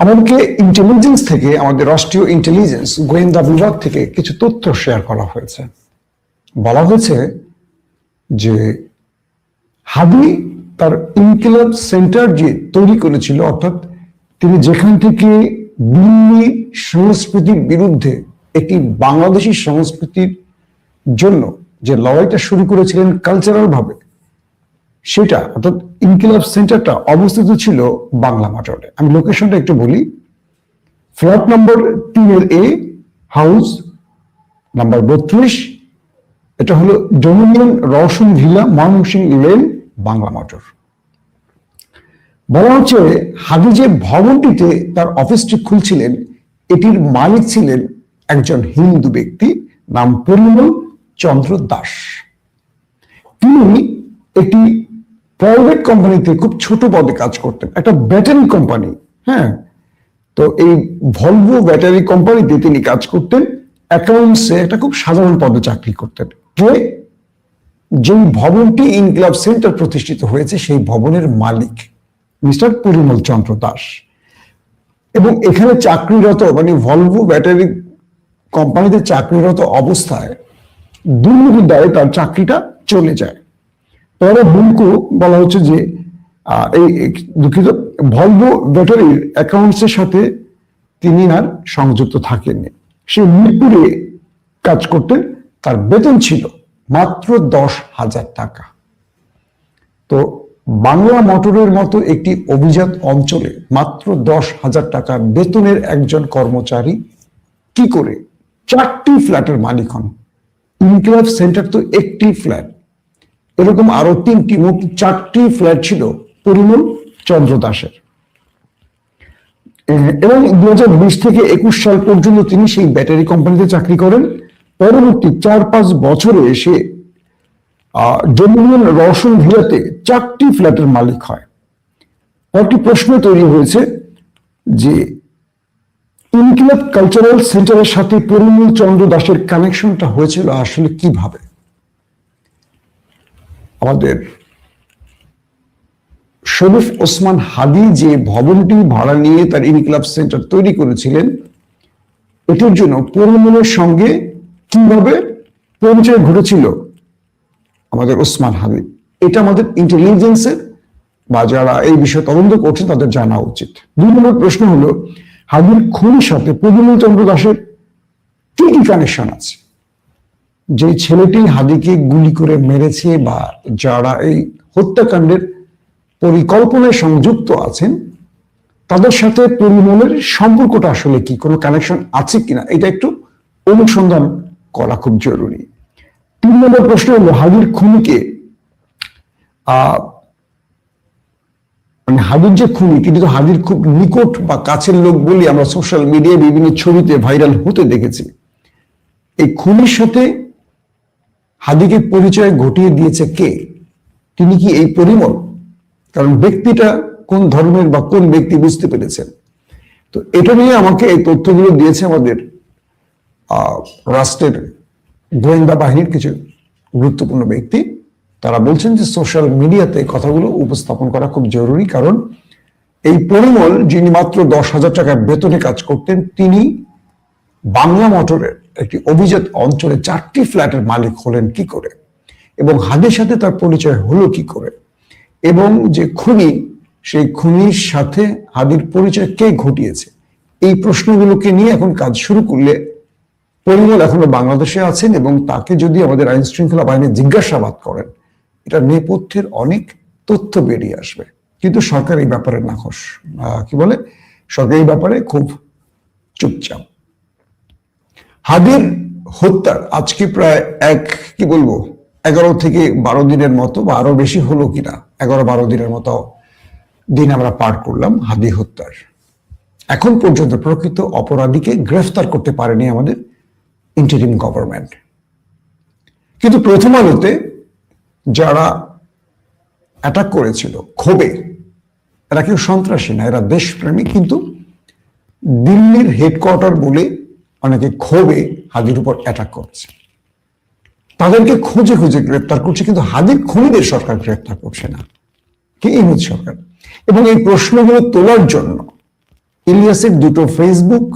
আমাদেরকে ইন্টেলিজেন্স থেকে, আমাদের রাষ্ট্রীয় ইন্টেলিজেন্স গোয়েন্দা বিভাগ থেকে কিছু তথ্য শেয়ার করা হয়েছে। বলা হয়েছে যে হাদি তার ইনকিলাব সেন্টার যে তৈরি করেছিল, অর্থাৎ তিনি যেখান থেকে দিল্লি সংস্কৃতির বিরুদ্ধে একটি বাংলাদেশি সংস্কৃতির জন্য যে লড়াইটা শুরু করেছিলেন কালচারাল ভাবে, সেটা অর্থাৎ ইনকিলাব সেন্টারটা অবস্থিত ছিল বাংলা মোটরে। আমি লোকেশনটা একটু বলি। ফ্ল্যাট নম্বর 3A, হাউস নাম্বার 32, এটা হলো Dominion Roshan villa, Mymensingh lane, Bangla motor. বলা হচ্ছে হাদি যে ভবনটিতে তার অফিসটি খুলছিলেন, এটির মালিক ছিলেন একজন হিন্দু ব্যক্তি, নাম পরিমল চন্দ্র দাস। তিনি একটি প্রাইভেট কোম্পানিতে খুব ছোট পদে কাজ করতেন, একটা ব্যাটারি কোম্পানি। হ্যাঁ, তো এই ভলভো ব্যাটারি কোম্পানিতে তিনি কাজ করতেন, অ্যাকাউন্টসে একটা খুব সাধারণ পদে চাকরি করতেন। যেই ভবনটি ইনকিলাব সেন্টার প্রতিষ্ঠিত হয়েছে, সেই ভবনের মালিক মিস্টার পরিমল চন্দ্র দাস। এবং এখানে চাকরিরত, মানে ভলভো ব্যাটারি কোম্পানিতে চাকরিরত অবস্থায় দুর্নীতির দায়ে তার চাকরিটা চলে যায়। পরে হুমকু বলা হচ্ছে যে এই দুঃখিত, ভলভো ব্যাটারির অ্যাকাউন্টসের সাথে তিনি আর সংযুক্ত থাকেননি। সে মিরপুরে কাজ করতেন, তার বেতন ছিল মাত্র 10,000 টাকা। তো বাংলা মোটরের মতো একটি অভিজাত অঞ্চলে মাত্র 10,000 টাকা বেতনের একজন কর্মচারী কি করে 4টি ফ্ল্যাটের মালিক হন? ইনকিলাব সেন্টার তো একটি ফ্ল্যাট, এরকম আরো 3টি, মোট 4টি ফ্ল্যাট ছিল পরিমল চন্দ্র দাসের। এবং 2020 থেকে 21 সাল পর্যন্ত তিনি সেই ব্যাটারি কোম্পানিতে চাকরি করেন। পরবর্তী 4-5 বছরে সে ডোমিনিয়ন রওশন ভিলাতে 4টি ফ্ল্যাটের মালিক হয়। কয়েকটি প্রশ্ন তৈরি হয়েছে যে ইনকিলাব কালচারাল সেন্টারের সাথে পরিমল চন্দ্র দাসের কানেকশনটা হয়েছিল আসলে কিভাবে। আমাদের শরীফ ওসমান হাদি যে ভবনটি ভাড়া নিয়ে তার ইনকিলাব সেন্টার তৈরি করেছিলেন, এটির জন্য পরিমলের সঙ্গে কিভাবে পরিচয় ঘটেছিল আমাদের ওসমান হাদি, এটা আমাদের ইন্টেলিজেন্সের বা যারা এই বিষয়ে তদন্ত করছেন তাদের জানা উচিত। 2 নম্বর প্রশ্ন হলো, হাদির খুনির সাথে পরিমল চন্দ্র দাসের কি কি কানেকশন আছে? যে ছেলেটি হাদিকে গুলি করে মেরেছে বা যারা এই হত্যাকাণ্ডের পরিকল্পনায় সংযুক্ত আছেন, তাদের সাথে পরিমলের সম্পর্কটা আসলে কি, কোনো কানেকশন আছে কিনা, এটা একটু অনুসন্ধান করা খুব জরুরি। 3 নম্বর প্রশ্ন হলো, হাদির খুনিকে মানে হাদির যে খুনি, তিনি তো হাদির খুব নিকট বা কাছের লোক বলি আমরা সোশ্যাল মিডিয়ায় বিভিন্ন ছবিতে ভাইরাল হতে দেখেছি। এই খুনির সাথে হাদিকে পরিচয় ঘটিয়ে দিয়েছে কে? তিনি কি এই পরিমল? কারণ ব্যক্তিটা কোন ধর্মের বা কোন ব্যক্তি বুঝতে পেরেছেন। তো এটা নিয়ে আমাকে এই তথ্যগুলো দিয়েছে আমাদের রাষ্ট্রের গোয়েন্দা বাহিনীর কিছু গুরুত্বপূর্ণ ব্যক্তি। তারা বলছেন যে সোশ্যাল মিডিয়াতে কথাগুলো উপস্থাপন করা খুব জরুরি, কারণ এই পরিমল যিনি মাত্র 10,000 টাকা বেতনে কাজ করতেন, তিনি বাংলা মোটরের একটি অভিজাত অঞ্চলে 4টি ফ্ল্যাটের মালিক হলেন কি করে, এবং হাদির সাথে তার পরিচয় হলো কি করে, এবং যে খুনি, সেই খুনির সাথে হাদির পরিচয় কে ঘটিয়েছে, এই প্রশ্নগুলোকে নিয়ে এখন কাজ শুরু করলে পরিমল এখনো বাংলাদেশে আছেন এবং তাকে যদি আমাদের আইন শৃঙ্খলা বাহিনী জিজ্ঞাসাবাদ করেন, এটা নেপথ্যের অনেক তথ্য বেরিয়ে আসবে। কিন্তু সরকার এই ব্যাপারে নাখোশ, কি বলে, সরকার এই ব্যাপারে খুব চুপচাপ। হাদির হত্যার আজকে প্রায় 11 থেকে 12 দিনের মতো, বা আরো বেশি হলো কিনা, 11-12 দিনের মতো দিন আমরা পার করলাম হাদি হত্যার। এখন পর্যন্ত প্রকৃত অপরাধীকে গ্রেফতার করতে পারেনি আমাদের ইন্টারিম গভর্নমেন্ট। কিন্তু প্রথম আলোতে যারা অ্যাটাক করেছিল ক্ষোভে, এরা কেউ সন্ত্রাসী না, এরা দেশপ্রেমী, কিন্তু দিল্লির হেডকোয়ার্টার বলে অনেকে ক্ষোভে হাদির উপর অ্যাটাক করছে। তাদেরকে খুঁজে খুঁজে গ্রেপ্তার করছে, কিন্তু হাদির খুনিদের সরকার গ্রেপ্তার করছে না। কি ইমেজ সরকার? এবং এই প্রশ্নগুলো তোলার জন্য ইলিয়াসের দুটো ফেসবুক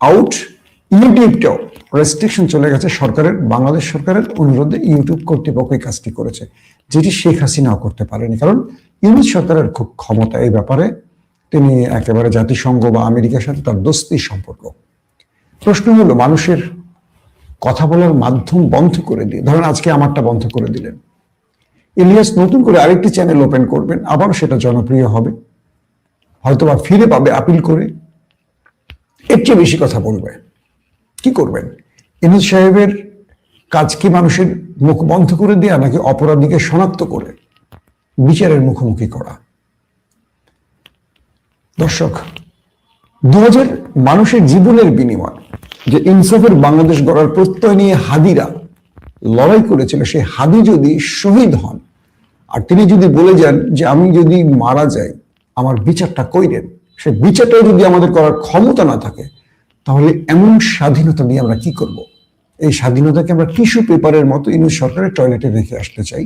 আউট, ইউটিউবটাও রেস্ট্রিকশন চলে গেছে সরকারের, বাংলাদেশ সরকারের অনুরোধে ইউটিউব কর্তৃপক্ষ এই কাজটি করেছে, যেটি শেখ হাসিনাও করতে পারেনি। কারণ ইউনিট সরকারের খুব ক্ষমতা এই ব্যাপারে, তিনি একেবারে জাতিসংঘ বা আমেরিকার সাথে তার দোস্তি সম্পর্ক। প্রশ্ন হলো, মানুষের কথা বলার মাধ্যম বন্ধ করে দিয়ে, ধরেন আজকে আমারটা বন্ধ করে দিলেন, ইলিয়াস নতুন করে আরেকটি চ্যানেল ওপেন করবেন, আবার সেটা জনপ্রিয় হবে, হয়তোবা ফিরে পাবে আপিল করে, এর চেয়ে বেশি কথা বলবে। কি করবেন? ইউনূস সাহেবের কাজ কি মানুষের মুখ বন্ধ করে দেয়া, নাকি অপরাধীকে শনাক্ত করে বিচারের মুখোমুখি করা? দর্শক, 2000 মানুষের জীবনের বিনিময় যে ইনসাফের বাংলাদেশ গড়ার প্রত্যয় নিয়ে হাদিরা লড়াই করেছিল, সেই হাদি যদি শহীদ হন আর তিনি যদি বলে যান যে আমি যদি মারা যাই আমার বিচারটা কইরেন, সে বিচারটাও যদি আমাদের করার ক্ষমতা না থাকে, তাহলে এমন স্বাধীনতা নিয়ে আমরা কি করব? এই স্বাধীনতাকে আমরা টিস্যু পেপারের মতো ইউনূস সরকারের টয়লেটে রেখে আসতে চাই,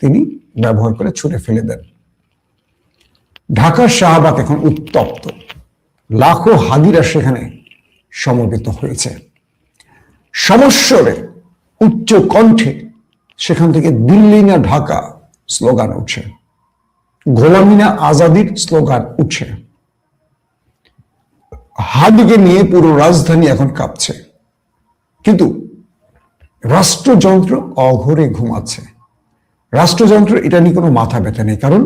তিনি ব্যবহার করে ছুঁড়ে ফেলে দেন। ঢাকার শাহবাগ এখন উত্তপ্ত, লাখো হাদিরা সেখানে সমবেত হয়েছে। সমস্বরে উচ্চ কণ্ঠে সেখান থেকে দিল্লি না ঢাকা স্লোগান উঠছে, গোলামি না আজাদির স্লোগান উঠছে। হাদিকে নিয়ে পুরো রাজধানী এখন কাঁপছে, কিন্তু রাষ্ট্রযন্ত্র অঘরে ঘুমাচ্ছে। রাষ্ট্রযন্ত্র এটা নিয়ে কোনো মাথা ব্যথা নেই, কারণ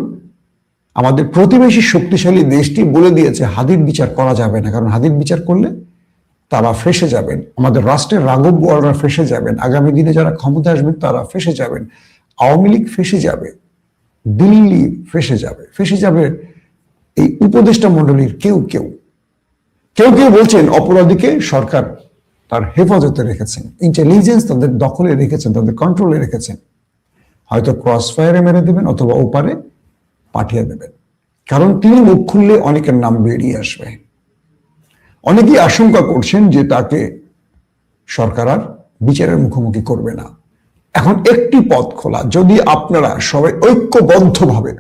আমাদের প্রতিবেশী শক্তিশালী দেশটি বলে দিয়েছে হাদির বিচার করা যাবে না, কারণ হাদির বিচার করলে তারা ফেসে যাবেন, আমাদের রাষ্ট্রের রাঘব বোয়ালরা ফেসে যাবেন, আগামী দিনে যারা ক্ষমতা আসবেন তারা ফেসে যাবেন, আওয়ামী লীগ ফেসে যাবে, দিল্লি ফেসে যাবে, ফেসে যাবে এই উপদেষ্টা মণ্ডলীর কেউ কেউ কেউ কেউ বলছেন অপরাধীকে সরকার তার হেফাজতে রেখেছেন, ইন্টেলিজেন্স তাদের দখলে রেখেছেন, তাদের কন্ট্রোলে রেখেছেন, হয়তো ক্রস ফায়ারে মেরে দেবেন অথবা ওপারে পাঠিয়ে দেবেন, কারণ তিনি মুখ খুললে অনেকের নাম বেরিয়ে আসবে। অনেকেই আশঙ্কা করছেন যে তাকে সরকার আর বিচারের মুখোমুখি করবে না। এখন একটি পথ খোলা, যদি আপনারা সবাই ঐক্যবদ্ধভাবে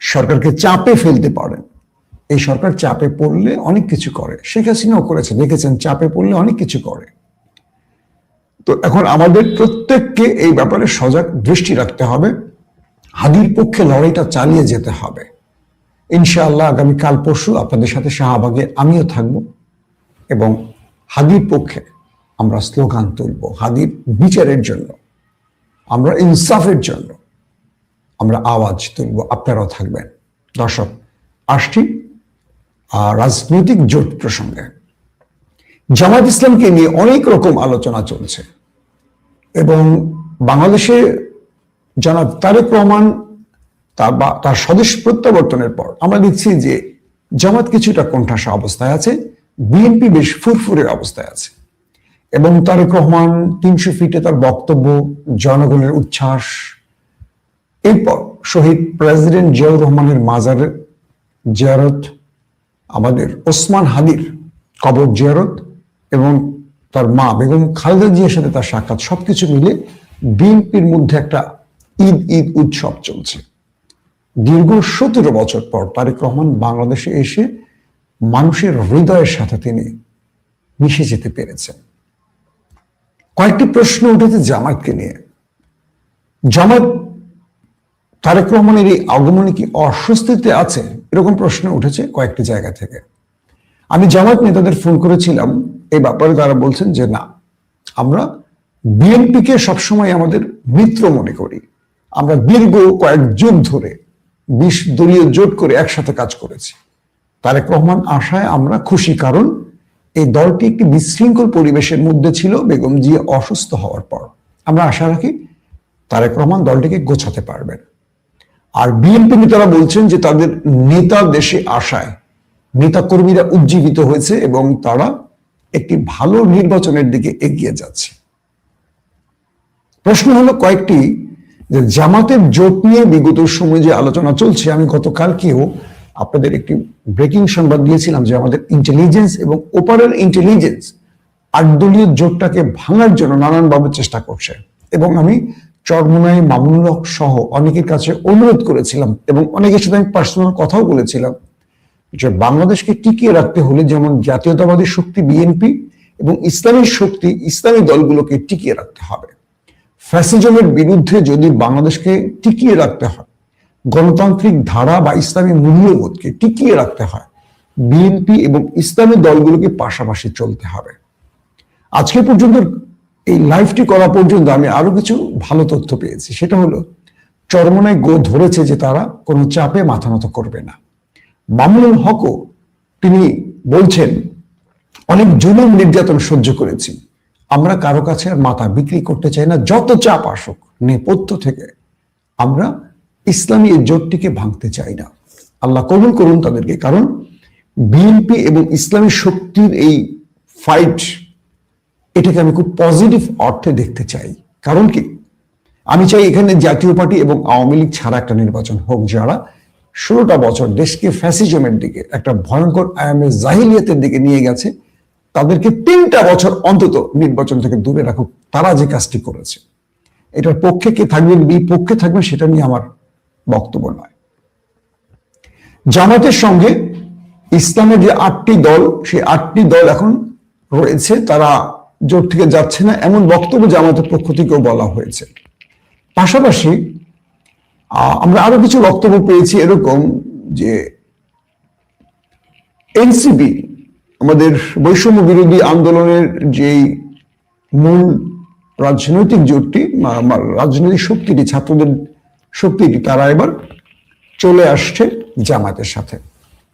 সরকারকে চাপে ফেলতে পারেন। এই সরকার চাপে পড়লে অনেক কিছু করে, শেখ হাসিনাও করেছে, দেখেছেন, চাপে পড়লে অনেক কিছু করে। তো এখন আমাদের প্রত্যেককে এই ব্যাপারে সজাগ দৃষ্টি রাখতে হবে, হাদির পক্ষে লড়াইটা চালিয়ে যেতে হবে। ইনশাআল্লাহ আগামী কাল পরশু আপনাদের সাথে শাহবাগে আমিও থাকব এবং হাদির পক্ষে আমরা স্লোগান তুলব, হাদির বিচারের জন্য, আমরা ইনসাফের জন্য আমরা আওয়াজ তুলব, আপনারাও থাকবেন। দর্শক, আসছি রাজনৈতিক জোট প্রসঙ্গে। জামাত ইসলামকে নিয়ে অনেক রকম আলোচনা চলছে এবং বাংলাদেশে জনাব তারেক রহমান তার স্বদেশ প্রত্যাবর্তনের পর আমরা দেখছি যে জামাত কিছুটা কোণঠাসা অবস্থায় আছে, বিএনপি বেশ ফুরফুরে অবস্থায় আছে এবং তারেক রহমান 300 ফিটে তার বক্তব্য, জনগণের উচ্ছ্বাস, এরপর শহীদ প্রেসিডেন্ট জিয়াউর রহমানের মাজারের জিয়ারত, আমাদের ওসমান হাদির কবর জিয়ারত এবং তার মা বেগম খালেদা জিয়ার সাথে তার সাক্ষাৎ, সবকিছু মিলে বিএনপির মধ্যে একটা ঈদ উৎসব চলছে। দীর্ঘ 17 বছর পর তারেক রহমান বাংলাদেশে এসে মানুষের হৃদয়ের সাথে তিনি মিশে যেতে পেরেছেন। কয়েকটি প্রশ্ন উঠেছে জামাতকে নিয়ে। জামাত তারেক রহমানের এই আগমনে কি অস্বস্তিতে আছে, এরকম প্রশ্ন উঠেছে কয়েকটি জায়গা থেকে। আমি জামাত নেতাদের ফোন করেছিলাম এই ব্যাপারে, তারা বলছেন যে না, আমরা বিএনপিকে সবসময় আমাদের মিত্র মনে করি, আমরা দীর্ঘ কয়েক যুগ ধরে 20 দলীয় জোট করে একসাথে কাজ করেছি। তারেক রহমান আশায় আমরা খুশি, কারণ এই দলটি একটি বিশৃঙ্খল পরিবেশের মধ্যে ছিল বেগম জিয়া অসুস্থ হওয়ার পর। আমরা আশা রাখি তারেক রহমান দলটিকে গোছাতে পারবেন। আর বিএনপি নেতারা বলছেন যে তাদের নেতা দেশে আসায় নেতাকর্মীরা উজ্জীবিত হয়েছে এবং তারা একটি ভালো নির্বাচনের দিকে এগিয়ে যাচ্ছে। প্রশ্ন হলো কয়েকটি, যে জামাতের জোট নিয়ে বিগত সময়ে যে আলোচনা চলছে, আমি গতকালকেও আপনাদের একটি ব্রেকিং সংবাদ দিয়েছিলাম যে আমাদের ইন্টেলিজেন্স এবং ওপারের ইন্টেলিজেন্স 8 দলীয় জোটটাকে ভাঙার জন্য নানানভাবে চেষ্টা করছে এবং আমি চরমোনাই, মামুনুল হক সহ অনেকের কাছে অনুরোধ করেছিলাম এবং অনেকের সাথে আমি পার্সোনাল কথাও বলেছিলাম যে বাংলাদেশকে টিকিয়ে রাখতে হলে যেমন জাতীয়তাবাদী শক্তি বিএনপি এবং ইসলামী শক্তি ইসলামী দলগুলোকে টিকিয়ে রাখতে হবে। ফ্যাসিজমের বিরুদ্ধে যদি বাংলাদেশকে টিকিয়ে রাখতে হয়, গণতান্ত্রিক ধারা বা ইসলামী মূল্যবোধকে টিকিয়ে রাখতে হয়, বিএনপি এবং ইসলামী দলগুলোকে পাশাপাশি চলতে হবে। আজকে পর্যন্ত এই লাইভটি করা পর্যন্ত আমি আরো কিছু ভালো তথ্য পেয়েছি। সেটা হলো চরমনায় গো ধরেছে যে তারা কোনো চাপে মাথা নত করবে না। মামুনুল হকও তিনি বলছেন অনেক জুলুম নির্যাতন সহ্য করেছি, আমরা কারো কাছে আর মাথা বিক্রি করতে চাই না, যত চাপ আসুক নেপথ্য থেকে আমরা ইসলামী এই জোটটিকে ভাঙতে চাই না। আল্লাহ কবুল করুন তাদেরকে। কারণ বিএনপি এবং ইসলামী শক্তির এই ফাইট, এটাকে আমি খুব পজিটিভ অর্থে দেখতে চাই। কারণ কি, আমি চাই এখানে জাতীয় পার্টি এবং আওয়ামী লীগ ছাড়া একটা নির্বাচন হোক, যারা 16টা বছর দেশকে ফ্যাসিজমের দিকে, একটা ভয়ঙ্কর আয়ামে জাহিলিয়াতের দিকে নিয়ে গেছে, তাদেরকে 3টা বছর অন্তত নির্বাচন থেকে দূরে রাখুক। তারা যে কাজটি করেছে, এটার পক্ষে কে থাকবেন বিপক্ষে থাকবেন সেটা নিয়ে আমার বক্তব্য নয়। জামাতের সঙ্গে ইসলামের যে 8টি দল, সেই 8টি দল এখন রয়েছে, তারা জোট থেকে যাচ্ছে না, এমন বক্তব্য জামাতের পক্ষ থেকেও বলা হয়েছে। পাশাপাশি আমরা আরো কিছু বক্তব্য পেয়েছি এরকম যে এনসিপি, আমাদের বৈষম্য বিরোধী আন্দোলনের যেই মূল রাজনৈতিক জোটটি, রাজনৈতিক শক্তিটি, ছাত্রদের শক্তিটি, তারা এবার চলে আসছে জামাতের সাথে।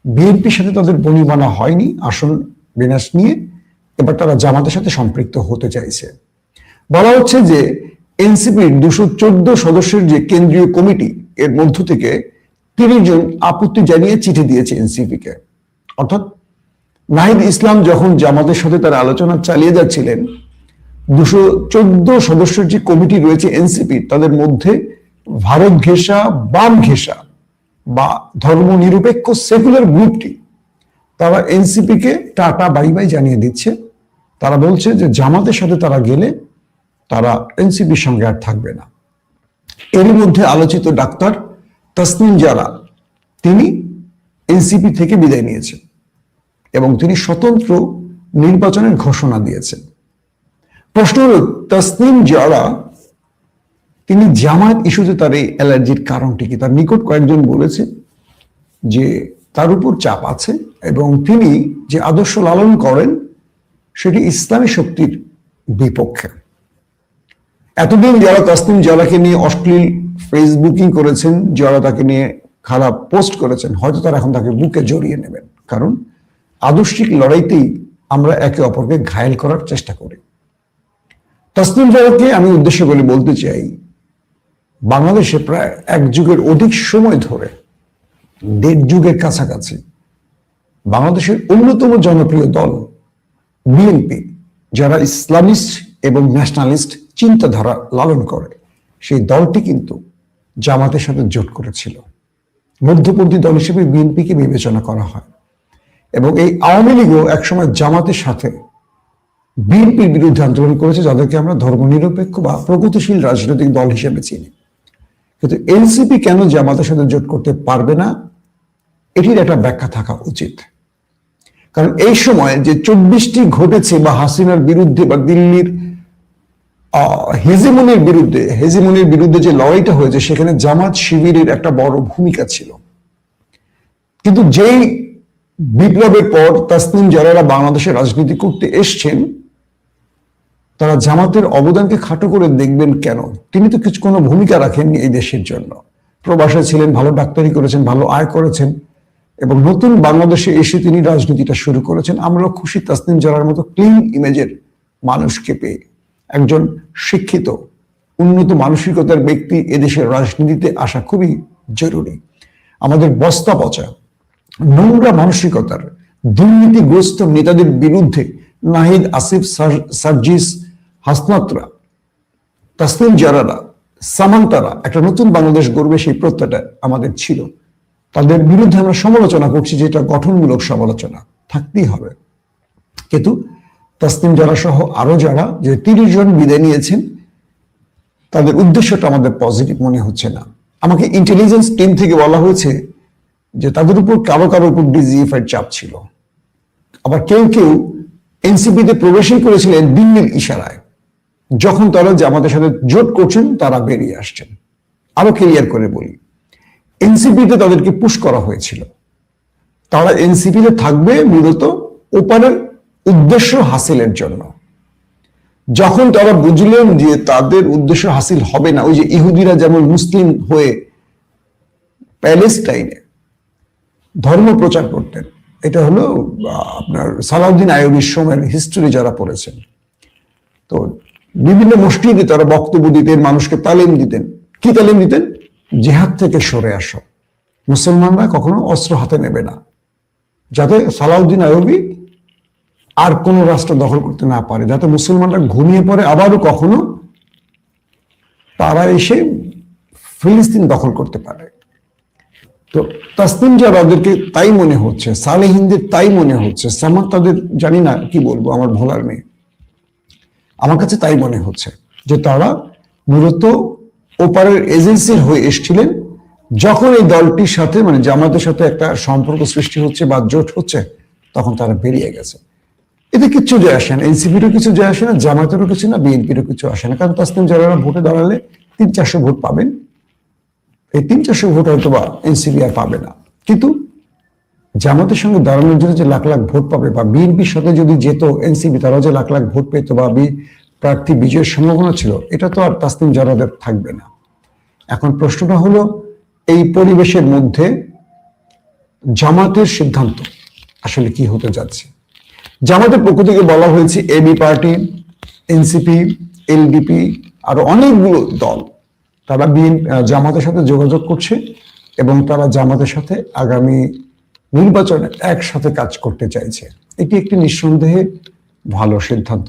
বিএনপির সাথে তাদের বনিবনা হয়নি আসন বিন্যাস নিয়ে, এবার তারা জামাতের সাথে সম্পৃক্ত হতে চাইছে। বলা হচ্ছে যে এনসিপির 214 সদস্যের যে কেন্দ্রীয় কমিটি, এর মধ্য থেকে 30 জন আপত্তি জানিয়ে চিঠি দিয়েছে এনসিপিকে। অর্থাৎ নাহিদ ইসলাম যখন জামাতের সাথে তারা আলোচনা চালিয়ে যাচ্ছিলেন, 214 সদস্যের যে কমিটি রয়েছে এনসিপি, তাদের মধ্যে ভারত ঘেঁষা, বাম ঘেঁষা বা ধর্মনিরপেক্ষ সেকুলার গ্রুপটি, তারা এনসিপিকে টাটা বাই বাই জানিয়ে দিচ্ছে। তারা বলছে যে জামাতের সাথে তারা গেলে তারা এনসিপির সঙ্গে আর থাকবে না। এরই মধ্যে আলোচিত ডাক্তার তাসনিম জারা, তিনি এনসিপি থেকে বিদায় নিয়েছেন এবং তিনি স্বতন্ত্র নির্বাচনের ঘোষণা দিয়েছেন। প্রশ্ন হল, তাসনিম জারা তিনি জামায়াত ইস্যুতে তার এই অ্যালার্জির কারণটি কি? তার নিকট কয়েকজন বলেছে যে তার উপর চাপ আছে এবং তিনি যে আদর্শ লালন করেন সেটি ইসলামী শক্তির বিপক্ষে। এতদিন যারা তাসনিম জারাকে নিয়ে অশ্লীল ফেসবুকিং করেছেন, যারা তাকে নিয়ে খারাপ পোস্ট করেছেন, হয়তো তারা এখন তাকে বুকে জড়িয়ে নেবেন। কারণ আদর্শিক লড়াইতেই আমরা একে অপরকে ঘায়েল করার চেষ্টা করি। তাসনিম জারাকে আমি উদ্দেশ্য করে বলতে চাই, বাংলাদেশে প্রায় 1 যুগের অধিক সময় ধরে, 1.5 যুগের কাছাকাছি, বাংলাদেশের অন্যতম জনপ্রিয় দল বিএনপি, যারা ইসলামিস্ট এবং ন্যাশনালিস্ট চিন্তাধারা লালন করে, সেই দলটি কিন্তু জামাতের সাথে জোট করেছিল। মধ্যপন্থী দল হিসেবে বিএনপিকে বিবেচনা করা হয় এবং এই আওয়ামী লীগও একসময় জামাতের সাথে বিএনপির বিরুদ্ধে আন্দোলন করেছে, যাদেরকে আমরা ধর্মনিরপেক্ষ বা প্রগতিশীল রাজনৈতিক দল হিসেবে চিনি। কিন্তু এনসিপি কেন জামাতের সাথে জোট করতে পারবে না, এটির একটা ব্যাখ্যা থাকা উচিত। কারণ এই সময় যে 24টি ঘটেছে, বা হাসিনার বিরুদ্ধে বা দিল্লির হেজিমনির বিরুদ্ধে যে লড়াইটা হয়েছে, সেখানে জামাত শিবিরের একটা বড় ভূমিকা ছিল। কিন্তু যেই বিপ্লবের পর তাসনিম জারারা বাংলাদেশে রাজনীতি করতে এসছেন, তারা জামাতের অবদানকে খাটো করে দেখবেন কেন? তিনি তো কোনো ভূমিকা রাখেননি এই দেশের জন্য। প্রবাসে ছিলেন, ভালো ডাক্তারি করেছেন, ভালো আয় করেছেন এবং নতুন বাংলাদেশে এসে তিনি রাজনীতিটা শুরু করেছেন। আমরা খুশি তাসনিম জারার মতো ক্লিন ইমেজের মানুষকে পেয়ে। একজন শিক্ষিত, উন্নত মানসিকতার ব্যক্তি এদেশের রাজনীতিতে আসা খুবই জরুরি। আমাদের বস্তা পচা, নোংরা মানসিকতার, দুর্নীতিগ্রস্ত নেতাদের বিরুদ্ধে নাহিদ, আসিফ, সার্জিস, হাসনাতরা, তাসনিম জারারা, সামান্তারা একটা নতুন বাংলাদেশ গড়বে, সেই প্রত্যয়টা আমাদের ছিল। তাদের বিরুদ্ধে আমরা সমালোচনা করছি, যেটা গঠনমূলক সমালোচনা, থাকতেই হবে। কিন্তু তাসনিম জারা সহ আরো যারা, যে 30 জন বিদায় নিয়েছেন, তাদের উদ্দেশ্যটা আমাদের পজিটিভ মনে হচ্ছে না। আমাকে ইন্টেলিজেন্স টিম থেকে বলা হয়েছে যে তাদের উপর কারো কারো উপর ডিজিএফআই চাপ ছিল। আবার কেউ কেউ এনসিপিতে প্রবেশই করেছিলেন দিল্লির ইশারায়। যখন তারা জামাতের সাথে জোট করছেন তারা বেরিয়ে আসছেন। আরো ক্লিয়ার করে বলি, এনসিপিতে তাদেরকে পুশ করা হয়েছিল। তারা এনসিপিতে থাকবে মূলত ওপারের উদ্দেশ্য হাসিলের জন্য। যখন তারা বুঝলেন যে তাদের উদ্দেশ্য হাসিল হবে না, ওই যে ইহুদিরা যেমন মুসলিম হয়ে প্যালেস্টাইনে ধর্ম প্রচার করতেন, এটা হলো আপনার সালাউদ্দিন আইয়ুবীর সময়ের হিস্ট্রি যারা পড়েছেন। তো বিভিন্ন মসজিদে তারা বক্তব্য দিতেন, মানুষকে তালিম দিতেন। কি তালিম দিতেন? জিহাদ থেকে সরে আসো, মুসলমানরা কখনো অস্ত্র হাতে নেবে না, যাতে সালাউদ্দিন আইয়ুবী আর কোন রাষ্ট্র দখল করতে না পারে, যাতে মুসলমানরা ঘুমিয়ে পড়ে আবারও কখনো তারা এসে ফিলিস্তিন দখল করতে পারে। তো তাসনিম জারাদেরকে তাই মনে হচ্ছে, সালেহিনদের তাই মনে হচ্ছে, সামাদ তাদের জানি না কি বলবো, আমার ভোলার নেই, আমার কাছে তাই মনে হচ্ছে যে তারা মূলত ওপারের এজেন্সির হয়ে এসেছিলেন। যখন এই দলটির সাথে মানে জামাতের সাথে একটা সম্পর্ক সৃষ্টি হচ্ছে বা জোট হচ্ছে, তখন তারা বেরিয়ে গেছে। এতে কিচ্ছু যায় আসে না, এনসিপিরও কিছু যায় আসে না, জামাতেরও কিছু না, বিএনপিরও কিছু আসে না। কারণ তাসনিম জারারা ভোটে দাঁড়ালে 300-400 ভোট পাবেন, এই 300-400 ভোট হয়তো বা এনসিপি আর পাবে না। কিন্তু জামাতের সঙ্গে দাঁড়ানোর জন্য যে লাখ লাখ ভোট পাবে, বা বিএনপির সাথে যদি যেত এনসিপি, তারাও যে লাখ লাখ ভোট পেত বা প্রার্থী বিজয়ের সম্ভাবনা ছিল, এটা তো আর তাসনিম জারাদের থাকবে না। এখন প্রশ্নটা হলো, এই পরিবেশের মধ্যে জামাতের সিদ্ধান্ত আসলে কি হতে যাচ্ছে? জামাতের পক্ষ থেকে বলা হয়েছে এবি পার্টি, এনসিপি, এলডিপি, আরো অনেকগুলো দল তারা জামাতের সাথে যোগাযোগ করছে এবং তারা জামাতের সাথে আগামী নির্বাচনে একসাথে কাজ করতে চাইছে। এটি একটি নিঃসন্দেহে ভালো সিদ্ধান্ত।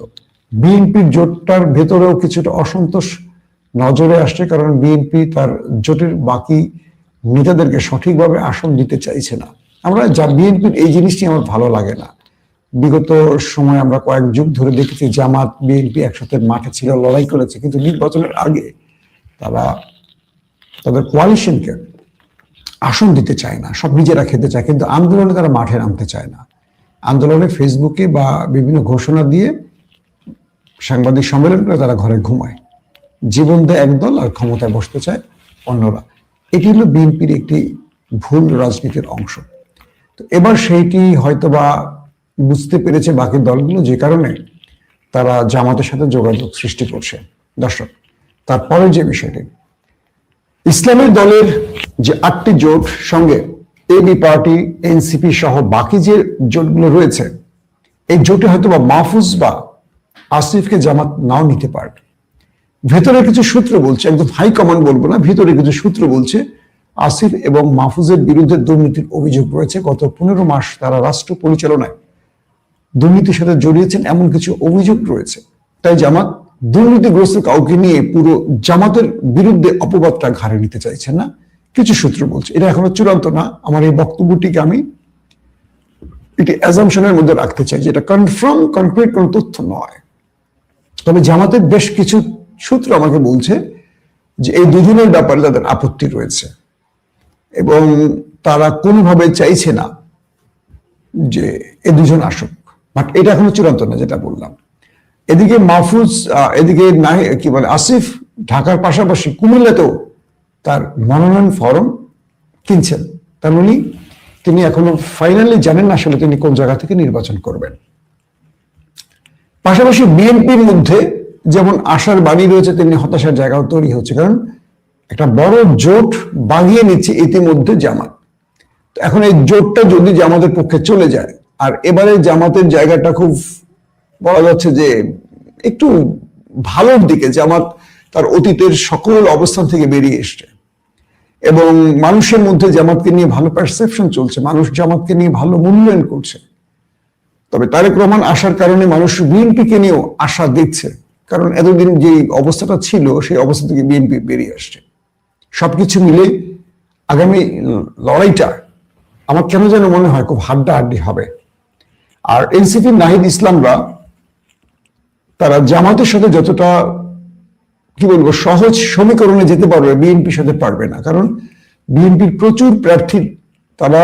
বিএনপির জোটটার ভেতরেও কিছুটা অসন্তোষ নজরে আসছে, কারণ বিএনপি তার জোটের বাকি নেতাদেরকে সঠিকভাবে আসন দিতে চাইছে না। বিএনপির এই জিনিসটি আমার ভালো লাগে না। বিগত সময় আমরা কয়েক যুগ ধরে দেখেছি জামাত বিএনপি একসাথে মাঠে ছিল, লড়াই করেছে, কিন্তু নির্বাচনের আগে তারা তাদের কোয়ালিশনকে আসন দিতে চায় না, সব নিজেরা খেতে চায়, কিন্তু আন্দোলনে তারা মাঠে নামতে চায় না। আন্দোলনে ফেসবুকে বা বিভিন্ন ঘোষণা দিয়ে সাংবাদিক সম্মেলন করে তারা ঘরে ঘুমায়। জীবন দেয় একদল আর ক্ষমতায় বসতে চায় অন্যরা। এটি হলো বিএনপির একটি ভুল রাজনীতির অংশ। তো এবার সেইটি হয়তোবা বুঝতে পেরেছে বাকি দলগুলো, যে কারণে তারা জামাতের সাথে যোগাযোগ সৃষ্টি করছে। দর্শক, তারপরে যে বিষয়টি, ইসলামের দলের যে 8টি জোট সঙ্গে এবি পার্টি, এনসিপি সহ বাকি যে জোটগুলো রয়েছে, এই জোটে হয়তোবা মাহফুজ বা আসিফকে জামাত নাও নিতে পারবে। ভেতরে কিছু সূত্র বলছে, একদম হাই কমান্ড বলবো না, ভেতরে কিছু সূত্র বলছে আসিফ এবং মাহফুজের বিরুদ্ধে দুর্নীতির অভিযোগ রয়েছে। গত 15 মাস তারা রাষ্ট্র পরিচালনায় দুর্নীতির সাথে জড়িয়েছেন, এমন কিছু অভিযোগ রয়েছে। তাই জামাত দুর্নীতিগ্রস্ত কাউকে নিয়ে পুরো জামাতের বিরুদ্ধে অপবাদটা ঘাড়ে নিতে চাইছেন না, কিছু সূত্র বলছে। এটা এখনো চূড়ান্ত না, আমার এই বক্তব্যটিকে আমি এটি অ্যাজাম্পশনের মধ্যে রাখতে চাই, যেটা কনফার্ম কনক্রিট কোনো তথ্য নয়। তবে জামাতের বেশ কিছু সূত্র আমাকে বলছে যে এই দুজনের ব্যাপারে তাদের আপত্তি রয়েছে এবং তারা কোনোভাবে চাইছে না যে এ দুজন আসুক। বাট এটা এখনো চূড়ান্ত না, যেটা বললাম। এদিকে মাহফুজ, এদিকে কি বলে আসিফ ঢাকার পাশাপাশি কুমিল্লাতেও তার মনোনয়ন ফরম কিনছেন। তার মানে তিনি এখনো ফাইনালি জানেন না আসলে তিনি কোন জায়গা থেকে নির্বাচন করবেন। পাশাপাশি বিএনপির মধ্যে যেমন আশার বাণী রয়েছে, তেমনি হতাশার জায়গাও তৈরি হচ্ছে, কারণ একটা বড় জোট বাগিয়ে নিচ্ছে ইতিমধ্যে জামাত। এখন এই জোটটা যদি জামাতের পক্ষে চলে যায়, আর এবারে জামাতের জায়গাটা খুব বলা যাচ্ছে যে একটু ভালোর দিকে, জামাত তার অতীতের সকল অবস্থান থেকে বেরিয়ে এসছে এবং মানুষের মধ্যে জামাতকে নিয়ে ভালো পারসেপশন চলছে, মানুষ জামাতকে নিয়ে ভালো মূল্যায়ন করছে। তবে তারেক রহমান আসার কারণে মানুষ বিএনপিকে নিয়েও আশা দিচ্ছে, কারণ এতদিন যে অবস্থাটা ছিল সেই অবস্থা থেকে বিএনপি বেরিয়ে আসছে। সবকিছু মিলে আগামী লড়াইটা আমার কেন যেন মনে হয় খুব হাড্ডাহাড্ডি হবে। আর এনসিপি নাহিদ ইসলামরা তারা জামাতের সাথে যতটা কি বলবো সহজ সমীকরণে যেতে পারবে, বিএনপির সাথে পারবে না, কারণ বিএনপির প্রচুর প্রার্থী তারা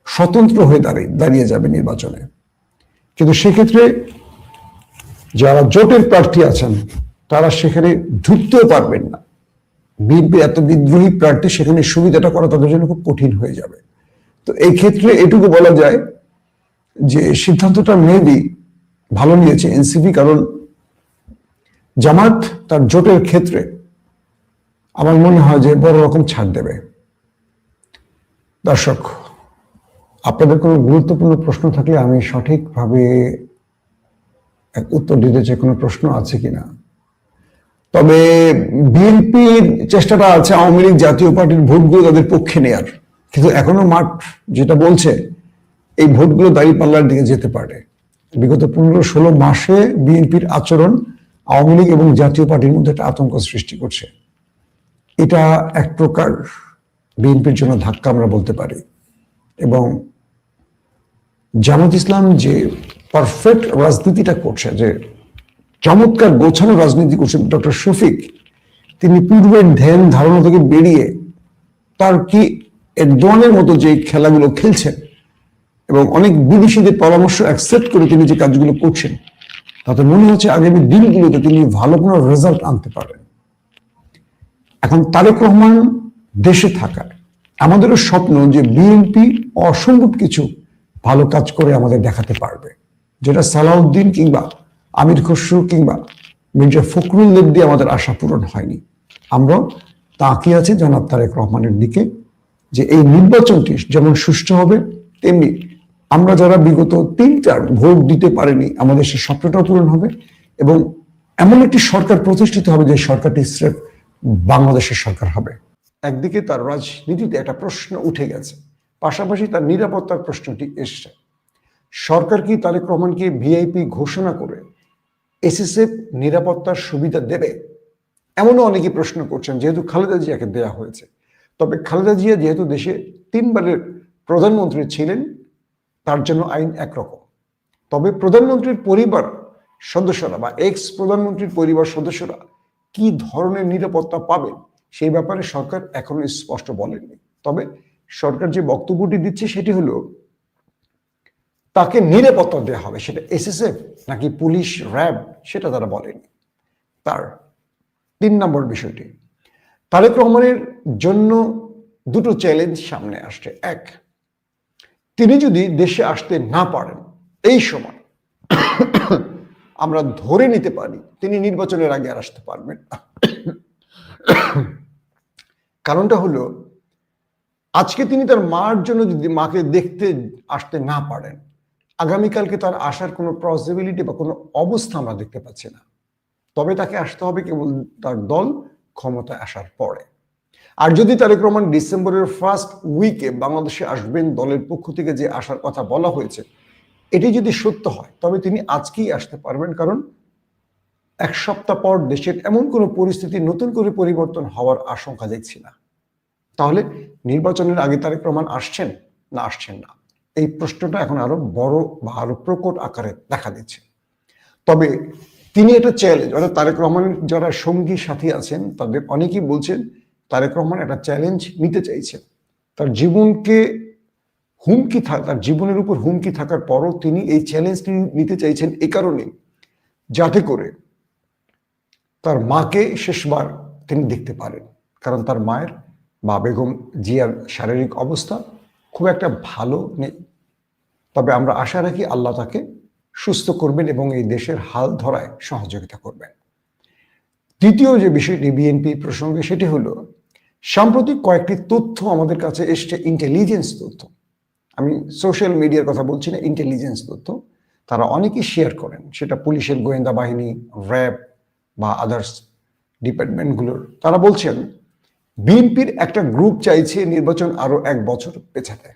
স্বতন্ত্র হয়ে দাঁড়িয়ে যাবে নির্বাচনে। কিন্তু সেক্ষেত্রে যারা জোটের প্রার্থী আছেন তারা সেখানে ঢুকতেও পারবেন না। বিএনপি এত বিদ্রোহী প্রার্থী, সেখানে সুবিধাটা করা তাদের জন্য খুব কঠিন হয়ে যাবে। তো এই ক্ষেত্রে এটুকু বলা যায় যে সিদ্ধান্তটা মেবি ভালো নিয়েছে এনসিপি, কারণ জামাত তার জোটের ক্ষেত্রে আমার মনে হয় যে বড় রকম ছাড় দেবে। দর্শক, আপনাদের কোনো গুরুত্বপূর্ণ প্রশ্ন থাকলে আমি সঠিকভাবে উত্তর দিতে চাই, কোনো প্রশ্ন আছে কিনা। তবে বিএনপির চেষ্টাটা আছে আওয়ামী লীগ জাতীয় পার্টির ভোটগুলো তাদের পক্ষে নেয়ার, কিন্তু এখনো মাঠ যেটা বলছে এই ভোটগুলো দাঁড়িপাল্লার দিকে যেতে পারে। বিগত 15-16 মাসে বিএনপির আচরণ আওয়ামী লীগ এবং জাতীয় পার্টির মধ্যে একটা আতঙ্ক সৃষ্টি করছে। এটা এক প্রকার বিএনপির জন্য ধাক্কা আমরা বলতে পারি। এবং জামাত ইসলাম যে পারফেক্ট রাজনীতিটা করছে, যে চমৎকার গোছানো রাজনীতি করছেন ডক্টর শফিক, তিনি পূর্বের ধ্যান ধারণা থেকে বেরিয়ে তার কি একদনের মতো যে খেলাগুলো খেলছেন এবং অনেক বিদেশিদের পরামর্শ অ্যাকসেপ্ট করে তিনি যে কাজগুলো করছেন, তাতে মনে হচ্ছে আগামী দিনগুলোতে তিনি ভালো কোনো রেজাল্ট আনতে পারেন। এখন তারেক রহমান দেশে থাকার আমাদেরও স্বপ্ন যে বিএনপি অসম্ভব কিছু ভালো কাজ করে আমাদের দেখাতে পারবে, যেটা সালাউদ্দিন কিংবা আমির খসরু কিংবা মির্জা ফখরুল্লাহ দিয়ে আমাদের আশা পূরণ হয়নি। আমরা তাকিয়ে আছি জনাব তারেক রহমানের দিকে, যে এই নির্বাচনটি যেমন সুষ্ঠু হবে, তেমনি আমরা যারা বিগত 3 টার্ম ভোট দিতে পারিনি আমাদের সেই স্বপ্নটাও পূরণ হবে, এবং এমন একটি সরকার প্রতিষ্ঠিত হবে যে সরকারটি স্রেফ বাংলাদেশের সরকার হবে। একদিকে তার রাজনীতিতে একটা প্রশ্ন উঠে গেছে, পাশাপাশি তার নিরাপত্তার প্রশ্নটি এসছে। সরকার কি তারেক রহমানকে ভিআইপি ঘোষণা করে এসএসএফ নিরাপত্তার সুবিধা দেবে? এমনও অনেকে প্রশ্ন করছেন, যেহেতু খালেদা জিয়াকে দেয়া হয়েছে। তবে খালেদা জিয়া যেহেতু দেশে 3 বারের প্রধানমন্ত্রী ছিলেন, তার জন্য আইন একরকম। তবে প্রধানমন্ত্রীর পরিবার সদস্যরা বা এক্স প্রধানমন্ত্রীর পরিবার সদস্যরা কি ধরনের নিরাপত্তা পাবেন সেই ব্যাপারে সরকার এখনো স্পষ্ট বলেননি। তবে সরকার যে বক্তব্যটি দিচ্ছে সেটি হলো তাকে নিরাপত্তা দেওয়া হবে, সেটা এসএসএফ নাকি পুলিশ, র্যাব, সেটা তারা বলেনি। তার 3 নম্বর বিষয়টি, তারেক রহমানের জন্য 2টো চ্যালেঞ্জ সামনে আসছে। এক, তিনি যদি দেশে আসতে না পারেন এই সময়, আমরা ধরে নিতে পারি তিনি নির্বাচনের আগে আর আসতে পারবেন না। কারণটা হলো, আজকে তিনি তার মার জন্য যদি মাকে দেখতে আসতে না পারেন, আগামীকালকে তার আসার কোনো পসিবিলিটি বা কোনো অবস্থা আমরা দেখতে পাচ্ছি না। তবে তাকে আসতে হবে কেবল তার দল ক্ষমতায় আসার পরে। আর যদি তারেক রহমান ডিসেম্বরের ফার্স্ট উইকে বাংলাদেশে আসবেন, দলের পক্ষ থেকে যে আসার কথা বলা হয়েছে, এটি যদি সত্য হয় তবে তিনি আজকেই আসতে পারবেন। কারণ 1 সপ্তাহ পর দেশের এমন কোনো পরিস্থিতি নতুন করে পরিবর্তন হওয়ার আশঙ্কা দেখছি না। তাহলে নির্বাচনের আগে তারেক রহমান আসছেন না আসছেন না, এই প্রশ্নটা এখন আরো বড় বা আরো প্রকট আকারে দেখা দিচ্ছে। তবে তিনি এটা চ্যালেঞ্জ, অর্থাৎ তারেক রহমানের যারা সঙ্গী সাথী আছেন তাদের অনেকেই বলছেন তারেক রহমান একটা চ্যালেঞ্জ নিতে চাইছেন। তার জীবনকে তার জীবনের উপর হুমকি থাকার পরও তিনি এই চ্যালেঞ্জটি নিতে চাইছেন এই কারণে, যাতে করে তার মাকে শেষবার তিনি দেখতে পারেন। কারণ তার মায়ের বা বেগম জিয়ার শারীরিক অবস্থা খুব একটা ভালো নেই। তবে আমরা আশা রাখি আল্লাহ তাকে সুস্থ করবেন এবং এই দেশের হাল ধরায় সহযোগিতা করবেন। দ্বিতীয় যে বিষয়টি বিএনপি প্রসঙ্গে, সেটি হলো সাম্প্রতিক কয়েকটি তথ্য আমাদের কাছে এসছে, ইন্টেলিজেন্স তথ্য। আমি সোশ্যাল মিডিয়ার কথা বলছি না, ইন্টেলিজেন্স তথ্য তারা অনেকেই শেয়ার করেন, সেটা পুলিশের গোয়েন্দা বাহিনী, র্যাব বা আদার্স ডিপার্টমেন্টগুলোর। তারা বলছেন বিএনপির একটা গ্রুপ চাইছে নির্বাচন আরো 1 বছর পেছাতে।